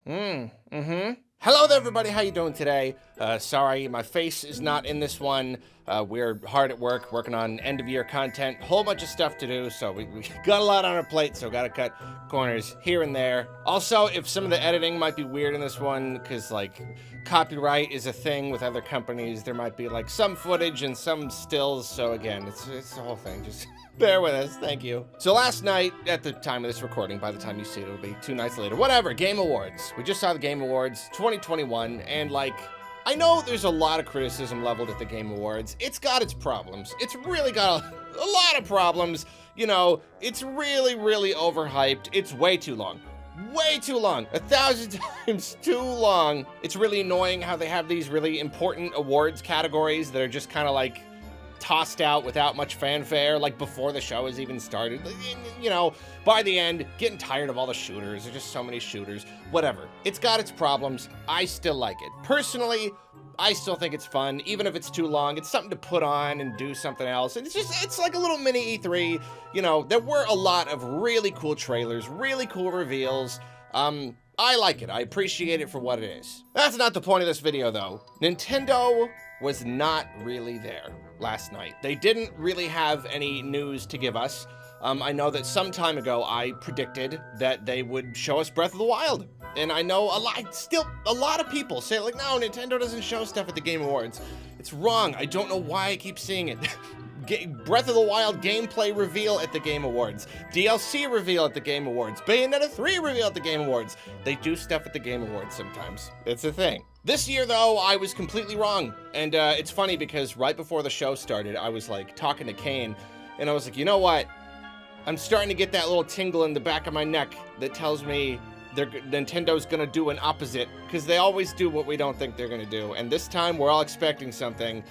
Hello there, everybody. How you doing today? Sorry, my face is not in this one. We're hard at work, working on end-of-year content. Whole bunch of stuff to do, so we got a lot on our plate, so gotta cut corners here and there. Also, if some of the editing might be weird in this one, because, like, copyright is a thing with other companies, there might be, like, some footage and some stills, so again, it's the whole thing. Just bear with us, thank you. So last night, at the time of this recording, by the time you see it, it'll be 2 nights later, whatever, Game Awards. We just saw the Game Awards 2021, and like, I know there's a lot of criticism leveled at the Game Awards. It's got its problems. It's really got a lot of problems. You know, it's really, really overhyped. It's way too long. Way too long. 1,000 times too long. It's really annoying how they have these really important awards categories that are just kind of like tossed out without much fanfare, like before the show has even started. You know, by the end, getting tired of all the shooters. There's just so many shooters. Whatever. It's got its problems. I still like it. Personally, I still think it's fun, even if it's too long. It's something to put on and do something else. And it's like a little mini E3. You know, there were a lot of really cool trailers, really cool reveals. I like it. I appreciate it for what it is. That's not the point of this video, though. Nintendo was not really there last night. They didn't really have any news to give us. I know that some time ago I predicted that they would show us Breath of the Wild. And I know a lot of people say, like, no, Nintendo doesn't show stuff at the Game Awards. It's wrong. I don't know why I keep seeing it. Breath of the Wild gameplay reveal at the Game Awards. DLC reveal at the Game Awards. Bayonetta 3 reveal at the Game Awards. They do stuff at the Game Awards sometimes. It's a thing. This year, though, I was completely wrong. And it's funny because right before the show started, I was, like, talking to Kane, and I was like, you know what? I'm starting to get that little tingle in the back of my neck that tells me Nintendo's gonna do an opposite, because they always do what we don't think they're gonna do. And this time, we're all expecting something,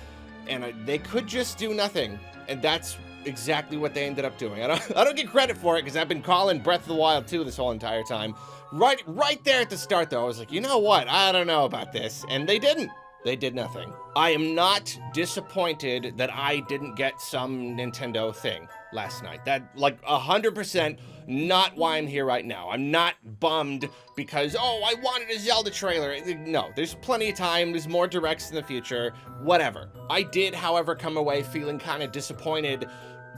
and they could just do nothing. And that's exactly what they ended up doing. I don't get credit for it, because I've been calling Breath of the Wild 2 this whole entire time. Right there at the start, though, I was like, you know what? I don't know about this. And they didn't. They did nothing. I am not disappointed that I didn't get some Nintendo thing last night. That, like, 100% not why I'm here right now. I'm not bummed because, oh, I wanted a Zelda trailer. No, there's plenty of time. There's more directs in the future. Whatever. I did, however, come away feeling kind of disappointed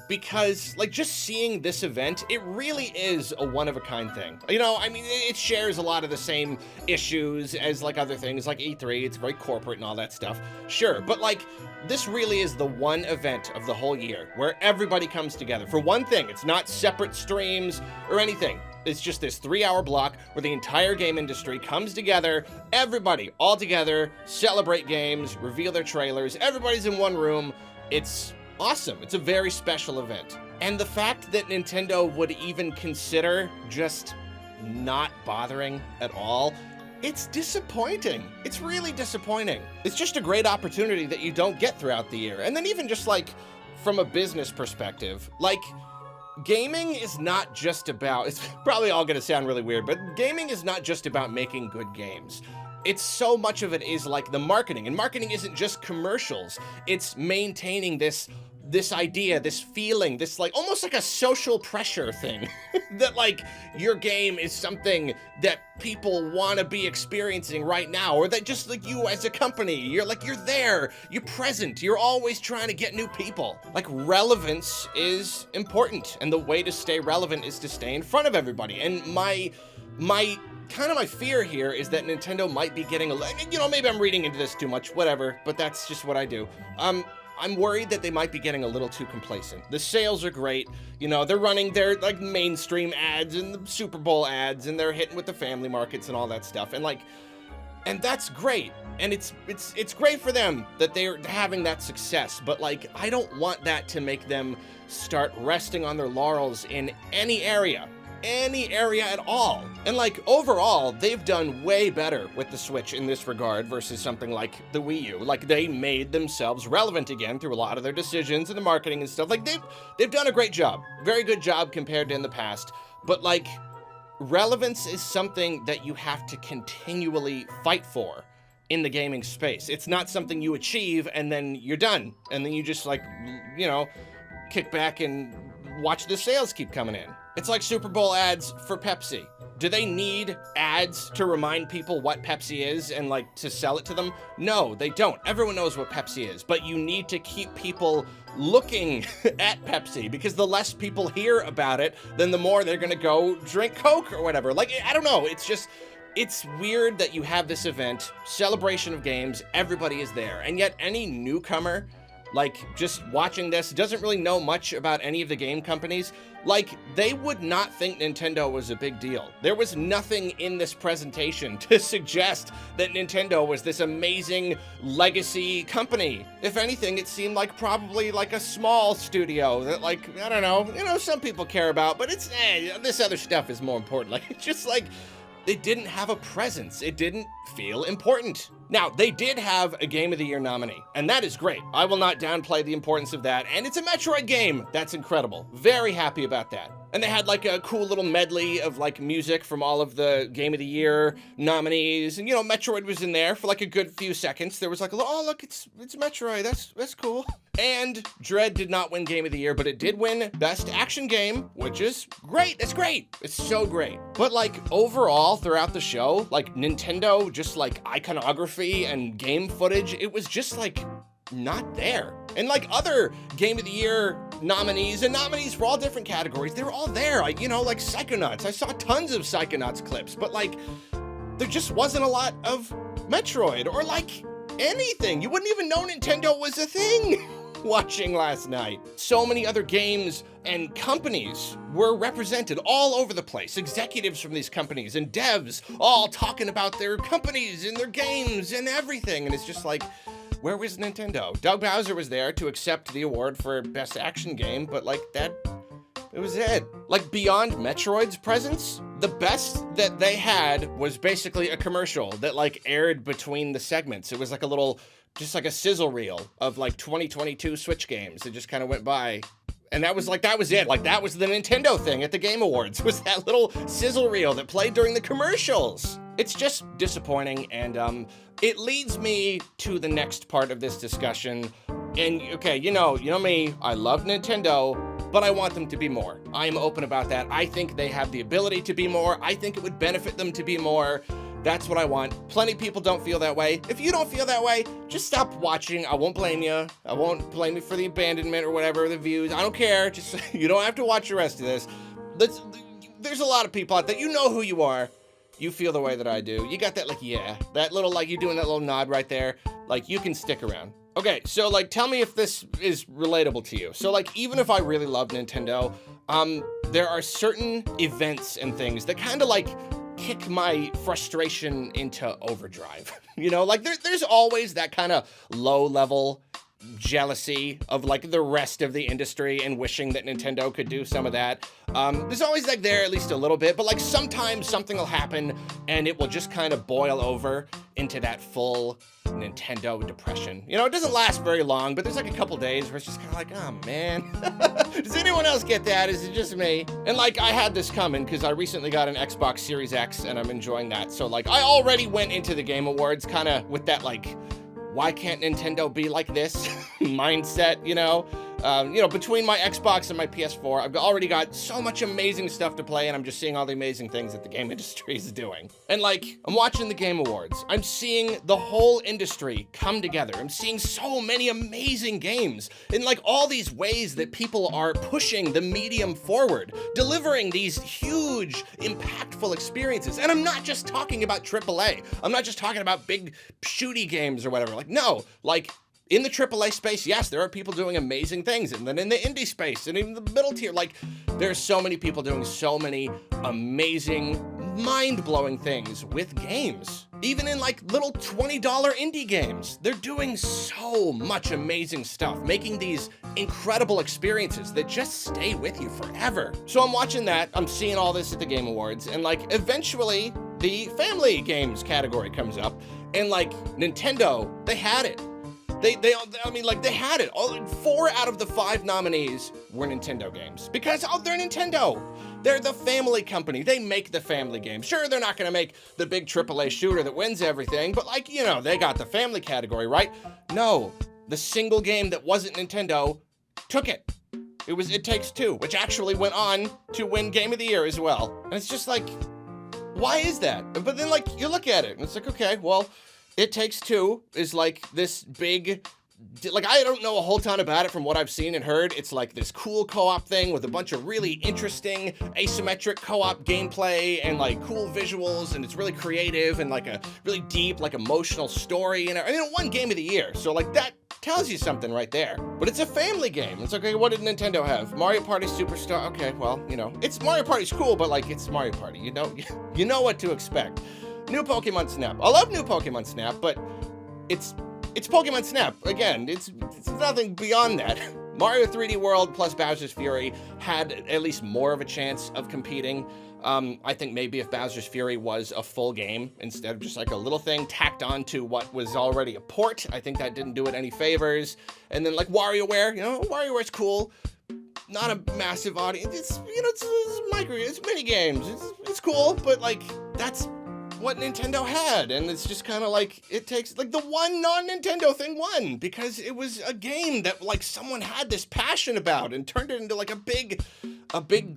because, like, just seeing this event, it really is a one-of-a-kind thing. You know, I mean, it shares a lot of the same issues as, like, other things, like E3. It's very corporate and all that stuff. Sure, but, like, this really is the one event of the whole year where everybody comes together. For one thing, it's not separate streams or anything. It's just this 3-hour block where the entire game industry comes together, everybody all together, celebrate games, reveal their trailers, everybody's in one room. It's awesome. It's a very special event. And the fact that Nintendo would even consider just not bothering at all, it's disappointing. It's really disappointing. It's just a great opportunity that you don't get throughout the year. And then even just like from a business perspective, like gaming is not just about, it's probably all gonna sound really weird, but gaming is not just about making good games. It's so much of it is like the marketing, and marketing isn't just commercials. It's maintaining this idea, this feeling, this like almost like a social pressure thing that like your game is something that people want to be experiencing right now, or that just like you as a company, you're there, you're present, you're always trying to get new people. Like relevance is important, and the way to stay relevant is to stay in front of everybody. And my fear here is that Nintendo might be getting you know, maybe I'm reading into this too much, whatever, but that's just what I do. I'm worried that they might be getting a little too complacent. The sales are great. You know, they're running their like mainstream ads and the Super Bowl ads, and they're hitting with the family markets and all that stuff. And like, and that's great. And it's great for them that they're having that success. But like, I don't want that to make them start resting on their laurels in any area at all. And like overall, they've done way better with the Switch in this regard versus something like the Wii U. Like they made themselves relevant again through a lot of their decisions and the marketing and stuff. Like they've done a great job, very good job compared to in the past. But like relevance is something that you have to continually fight for in the gaming space. It's not something you achieve and then you're done. And then you just like, you know, kick back and watch the sales keep coming in. It's like Super Bowl ads for Pepsi. Do they need ads to remind people what Pepsi is and like to sell it to them? No, they don't. Everyone knows what Pepsi is, but you need to keep people looking at Pepsi, because the less people hear about it, then the more they're gonna go drink Coke or whatever. Like, I don't know, it's weird that you have this event, celebration of games, everybody is there, and yet any newcomer, like, just watching this, doesn't really know much about any of the game companies. Like, they would not think Nintendo was a big deal. There was nothing in this presentation to suggest that Nintendo was this amazing legacy company. If anything, it seemed like probably like a small studio that, like, I don't know, some people care about, but it's, this other stuff is more important. Like, it's just like, it didn't have a presence. It didn't feel important. Now, they did have a Game of the Year nominee, and that is great. I will not downplay the importance of that, and it's a Metroid game. That's incredible. Very happy about that. And they had like a cool little medley of like music from all of the Game of the Year nominees, and Metroid was in there for like a good few seconds. There was like, oh look, it's Metroid. That's cool. And Dread did not win Game of the Year, but it did win Best Action Game, which is great. That's great. It's so great. But like overall throughout the show, like Nintendo, just like iconography and game footage, it was just like not there. And like other Game of the Year nominees for all different categories, they were all there. Like, like Psychonauts. I saw tons of Psychonauts clips, but like there just wasn't a lot of Metroid or like anything. You wouldn't even know Nintendo was a thing watching last night. So many other games and companies were represented all over the place. Executives from these companies and devs all talking about their companies and their games and everything. And it's just like, where was Nintendo? Doug Bowser was there to accept the award for Best Action Game, but like it was it. Like beyond Metroid's presence, the best that they had was basically a commercial that like aired between the segments. It was like just like a sizzle reel of like 2022 Switch games. It just kind of went by. And that was it. Like that was the Nintendo thing at the Game Awards, was that little sizzle reel that played during the commercials. It's just disappointing, and it leads me to the next part of this discussion. And okay, you know me, I love Nintendo, but I want them to be more. I am open about that. I think they have the ability to be more. I think it would benefit them to be more. That's what I want. Plenty of people don't feel that way. If you don't feel that way, just stop watching. I won't blame you. I won't blame you for the abandonment or whatever, the views. I don't care. Just, you don't have to watch the rest of this. There's a lot of people out there. You know who you are. You feel the way that I do. You got that, like, yeah. That little, like, you doing that little nod right there. Like, you can stick around. Okay, so, like, tell me if this is relatable to you. So, like, even if I really love Nintendo, there are certain events and things that kind of, like, kick my frustration into overdrive. Like there's always that kind of low level jealousy of like the rest of the industry and wishing that Nintendo could do some of that. There's always like there at least a little bit, but like sometimes something will happen and it will just kind of boil over into that full Nintendo depression. It doesn't last very long, but there's like a couple days where it's just kind of like, oh man, does anyone else get that? Is it just me? And like I had this coming because I recently got an Xbox Series X and I'm enjoying that. So like I already went into the Game Awards kind of with that like, why can't Nintendo be like this mindset, between my Xbox and my PS4, I've already got so much amazing stuff to play, and I'm just seeing all the amazing things that the game industry is doing. And like, I'm watching the Game Awards. I'm seeing the whole industry come together. I'm seeing so many amazing games in like all these ways that people are pushing the medium forward, delivering these huge, impactful experiences. And I'm not just talking about AAA. I'm not just talking about big shooty games or whatever. Like, no, like, in the AAA space, yes, there are people doing amazing things. And then in the indie space and in the middle tier, like, there's so many people doing so many amazing, mind-blowing things with games. Even in like little $20 indie games, they're doing so much amazing stuff, making these incredible experiences that just stay with you forever. So I'm watching that, I'm seeing all this at the Game Awards, and like eventually the family games category comes up, and like Nintendo, they had it. They had it. All 4 out of the 5 nominees were Nintendo games because they're Nintendo. They're the family company. They make the family games. Sure, they're not going to make the big AAA shooter that wins everything, but like, they got the family category, right? No, the single game that wasn't Nintendo took it. It was It Takes Two, which actually went on to win Game of the Year as well. And it's just like, why is that? But then, like, you look at it, and it's like, okay, well, It Takes Two is like this big, like, I don't know a whole ton about it from what I've seen and heard. It's like this cool co-op thing with a bunch of really interesting asymmetric co-op gameplay and like cool visuals, and it's really creative and like a really deep, like emotional story. And I mean, it won Game of the Year, so like that tells you something right there. But it's a family game. It's okay, what did Nintendo have? Mario Party Superstar. Okay, well, you know, it's Mario Party's cool, but like it's Mario Party. You know what to expect. New Pokemon Snap. I love new Pokemon Snap, but it's Pokemon Snap. Again, it's nothing beyond that. Mario 3D World plus Bowser's Fury had at least more of a chance of competing. I think maybe if Bowser's Fury was a full game instead of just like a little thing tacked on to what was already a port, I think that didn't do it any favors. And then like WarioWare, you know, WarioWare's cool. Not a massive audience. It's, you know, it's mini games. It's cool, but like that's what Nintendo had, and it's just kind of like, it takes, like, the one non-Nintendo thing won, because it was a game that, like, someone had this passion about and turned it into, like, a big,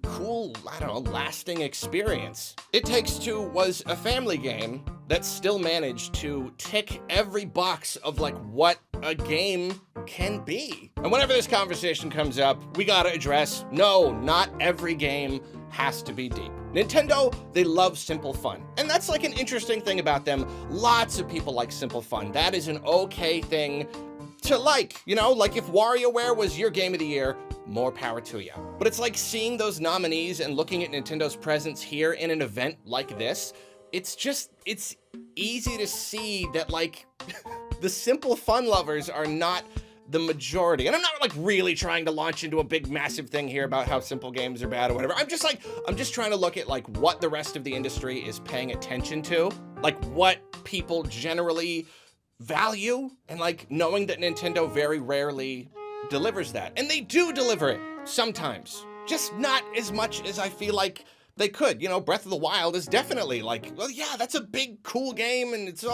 cool, I don't know, lasting experience. It Takes Two was a family game that still managed to tick every box of, like, what a game can be. And whenever this conversation comes up, we gotta address, no, not every game has to be deep. Nintendo, they love simple fun. And that's like an interesting thing about them. Lots of people like simple fun. That is an okay thing to like. You know, like if WarioWare was your game of the year, more power to you. But it's like seeing those nominees and looking at Nintendo's presence here in an event like this, it's easy to see that like the simple fun lovers are not the majority. And I'm not like really trying to launch into a big massive thing here about how simple games are bad or whatever. I'm just trying to look at like what the rest of the industry is paying attention to, like what people generally value, and like knowing that Nintendo very rarely delivers that. And they do deliver it sometimes, just not as much as I feel like they could. You know, Breath of the Wild is definitely like, well, yeah, that's a big cool game and it's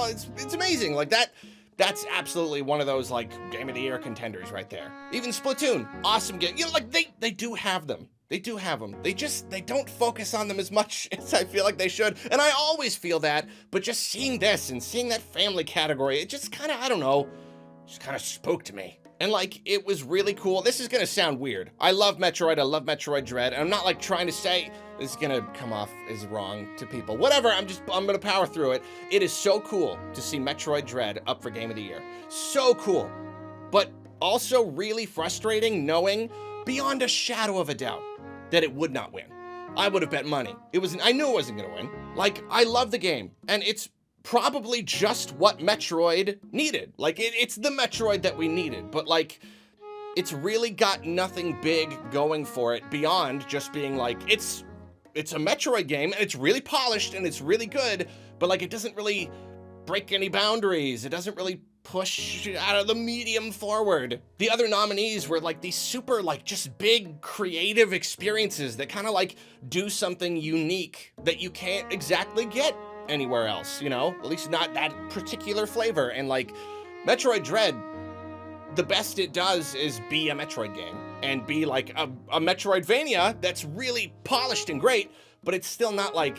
amazing. Like that's absolutely one of those like Game of the Year contenders right there. Even Splatoon, awesome game. You know, like they do have them. They do have them. They don't focus on them as much as I feel like they should. And I always feel that, but just seeing this and seeing that family category, it just kind of, I don't know, just kind of spoke to me. And like, it was really cool. This is gonna sound weird. I love Metroid, I love Metroid Dread, and I'm not like trying to say this is gonna come off as wrong to people. Whatever, I'm gonna power through it. It is so cool to see Metroid Dread up for Game of the Year. So cool. But also really frustrating knowing beyond a shadow of a doubt that it would not win. I would have bet money. I knew it wasn't gonna win. Like, I love the game, and it's probably just what Metroid needed. Like, it's the Metroid that we needed, but like, it's really got nothing big going for it beyond just being like, it's a Metroid game, and it's really polished, and it's really good, but like, it doesn't really break any boundaries. It doesn't really push out of the medium forward. The other nominees were like these super, like, just big creative experiences that kind of like do something unique that you can't exactly get anywhere else, you know? At least not that particular flavor. And like, Metroid Dread, the best it does is be a Metroid game and be like a Metroidvania that's really polished and great, but it's still not like,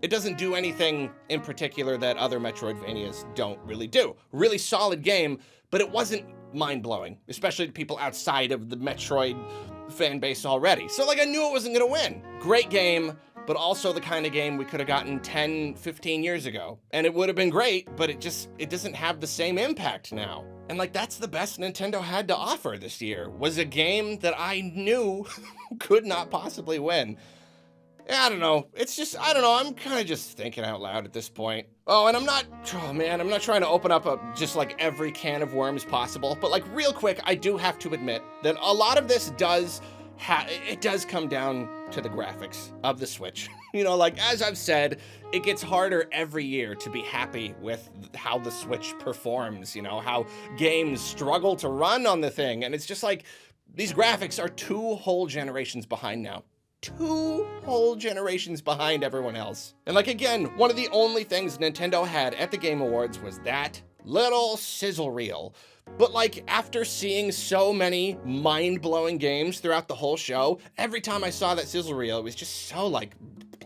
it doesn't do anything in particular that other Metroidvanias don't really do. Really solid game, but it wasn't mind-blowing, especially to people outside of the Metroid fan base already. So like, I knew it wasn't gonna win. Great game, but also the kind of game we could have gotten 10, 15 years ago. And it would have been great, but it doesn't have the same impact now. And like, that's the best Nintendo had to offer this year, was a game that I knew could not possibly win. I don't know. It's just, I don't know. I'm kind of just thinking out loud at this point. Oh, and I'm not trying to open up just like every can of worms possible. But like, real quick, I do have to admit that a lot of this does come down to the graphics of the Switch. You know, like, as I've said, it gets harder every year to be happy with how the Switch performs, you know, how games struggle to run on the thing. And it's just like, these graphics are 2 whole generations behind now. 2 whole generations behind everyone else. And like, again, one of the only things Nintendo had at the Game Awards was that little sizzle reel. But like, after seeing so many mind-blowing games throughout the whole show, every time I saw that sizzle reel, it was just so like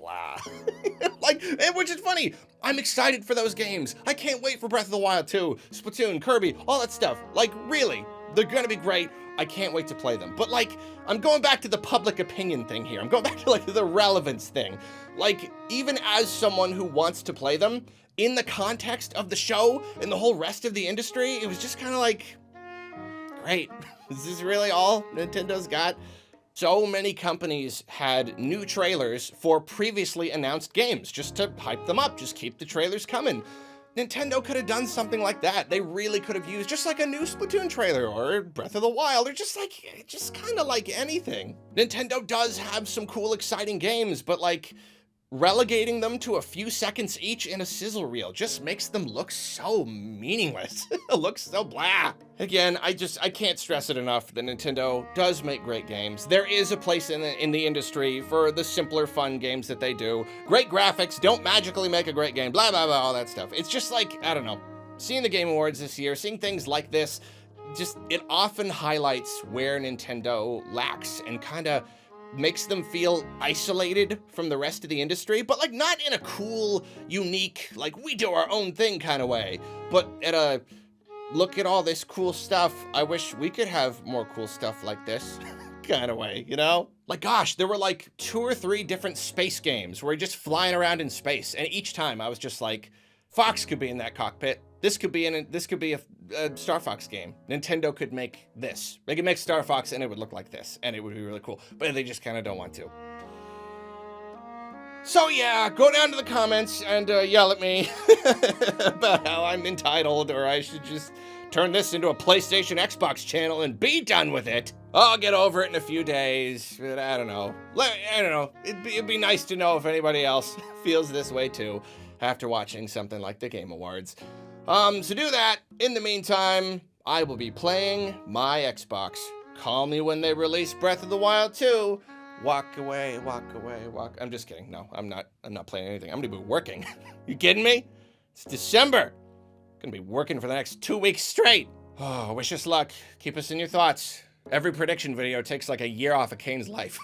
blah. Like, which is funny. I'm excited for those games. I can't wait for Breath of the Wild 2, Splatoon, Kirby, all that stuff. Like, really, they're gonna be great. I can't wait to play them. But like, I'm going back to the public opinion thing here. I'm going back to like the relevance thing. Like, even as someone who wants to play them, in the context of the show and the whole rest of the industry, it was just kind of like, great. Is this really all Nintendo's got? So many companies had new trailers for previously announced games just to hype them up, just keep the trailers coming. Nintendo could have done something like that. They really could have used just like a new Splatoon trailer or Breath of the Wild or just kind of like anything. Nintendo does have some cool, exciting games, but like relegating them to a few seconds each in a sizzle reel just makes them look so meaningless. It looks so blah. Again, I can't stress it enough that Nintendo does make great games. There is a place in the industry for the simpler, fun games that they do. Great graphics don't magically make a great game, blah, blah, blah, all that stuff. It's just like, I don't know, seeing the Game Awards this year, seeing things like this, just, it often highlights where Nintendo lacks and kind of makes them feel isolated from the rest of the industry, but like not in a cool, unique, like we do our own thing kind of way, but at a look at all this cool stuff, I wish we could have more cool stuff like this kind of way, you know? Like, gosh, there were like 2 or 3 different space games where you're just flying around in space, and each time I was just like, Fox could be in that cockpit. This could be a Star Fox game. Nintendo could make this. They could make Star Fox and it would look like this, and it would be really cool. But they just kind of don't want to. So yeah, go down to the comments and yell at me about how I'm entitled, or I should just turn this into a PlayStation Xbox channel and be done with it. I'll get over it in a few days, but I don't know. I don't know. It'd be nice to know if anybody else feels this way too after watching something like the Game Awards. So do that. In the meantime, I will be playing my Xbox. Call me when they release Breath of the Wild 2. Walk away, walk away, walk. I'm just kidding. No, I'm not playing anything. I'm gonna be working. You kidding me? It's December. Gonna be working for the next 2 weeks straight. Oh, wish us luck. Keep us in your thoughts. Every prediction video takes like a year off of Kane's life.